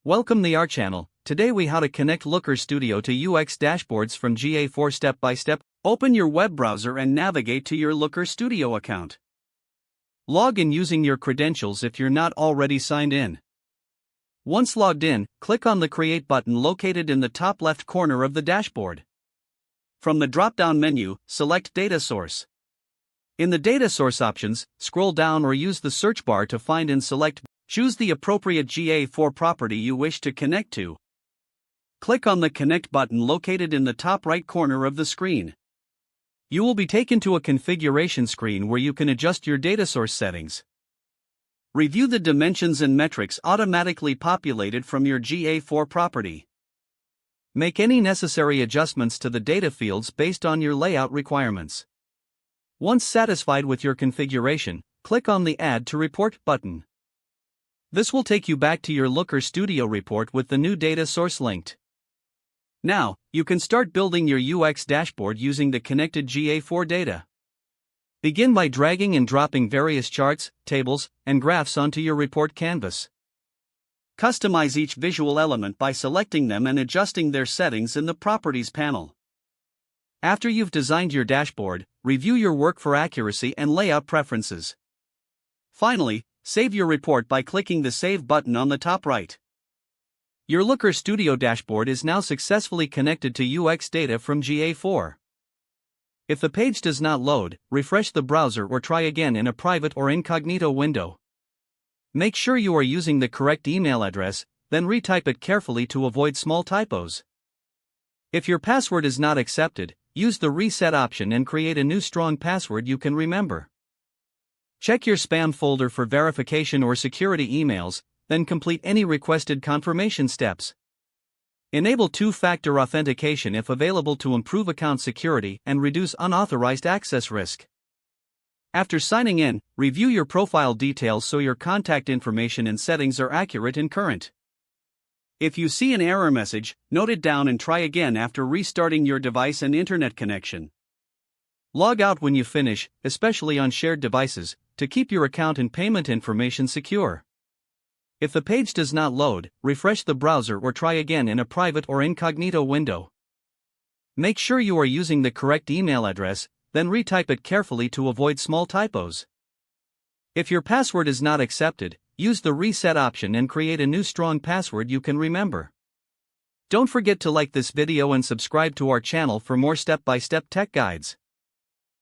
Welcome to our channel. Today we how to connect Looker Studio to UX dashboards from GA4 step by step. Open your web browser and navigate to your Looker Studio account. Log in using your credentials if you're not already signed in. Once logged in, click on the Create button located in the top left corner of the dashboard. From the drop-down menu, select Data Source. In the Data Source options, scroll down or use the search bar to find and select. Choose the appropriate GA4 property you wish to connect to. Click on the Connect button located in the top right corner of the screen. You will be taken to a configuration screen where you can adjust your data source settings. Review the dimensions and metrics automatically populated from your GA4 property. Make any necessary adjustments to the data fields based on your layout requirements. Once satisfied with your configuration, click on the Add to Report button. This will take you back to your Looker Studio report with the new data source linked. Now, you can start building your UX dashboard using the connected GA4 data. Begin by dragging and dropping various charts, tables, and graphs onto your report canvas. Customize each visual element by selecting them and adjusting their settings in the Properties panel. After you've designed your dashboard, review your work for accuracy and layout preferences. Finally, save your report by clicking the Save button on the top right. Your Looker Studio dashboard is now successfully connected to UX data from GA4. If the page does not load, refresh the browser or try again in a private or incognito window. Make sure you are using the correct email address, then retype it carefully to avoid small typos. If your password is not accepted, use the Reset option and create a new strong password you can remember. Check your spam folder for verification or security emails, then complete any requested confirmation steps. Enable two-factor authentication if available to improve account security and reduce unauthorized access risk. After signing in, review your profile details so your contact information and settings are accurate and current. If you see an error message, note it down and try again after restarting your device and internet connection. Log out when you finish, especially on shared devices, to keep your account and payment information secure. If the page does not load, refresh the browser or try again in a private or incognito window. Make sure you are using the correct email address, then retype it carefully to avoid small typos. If your password is not accepted, use the Reset option and create a new strong password you can remember. Don't forget to like this video and subscribe to our channel for more step-by-step tech guides.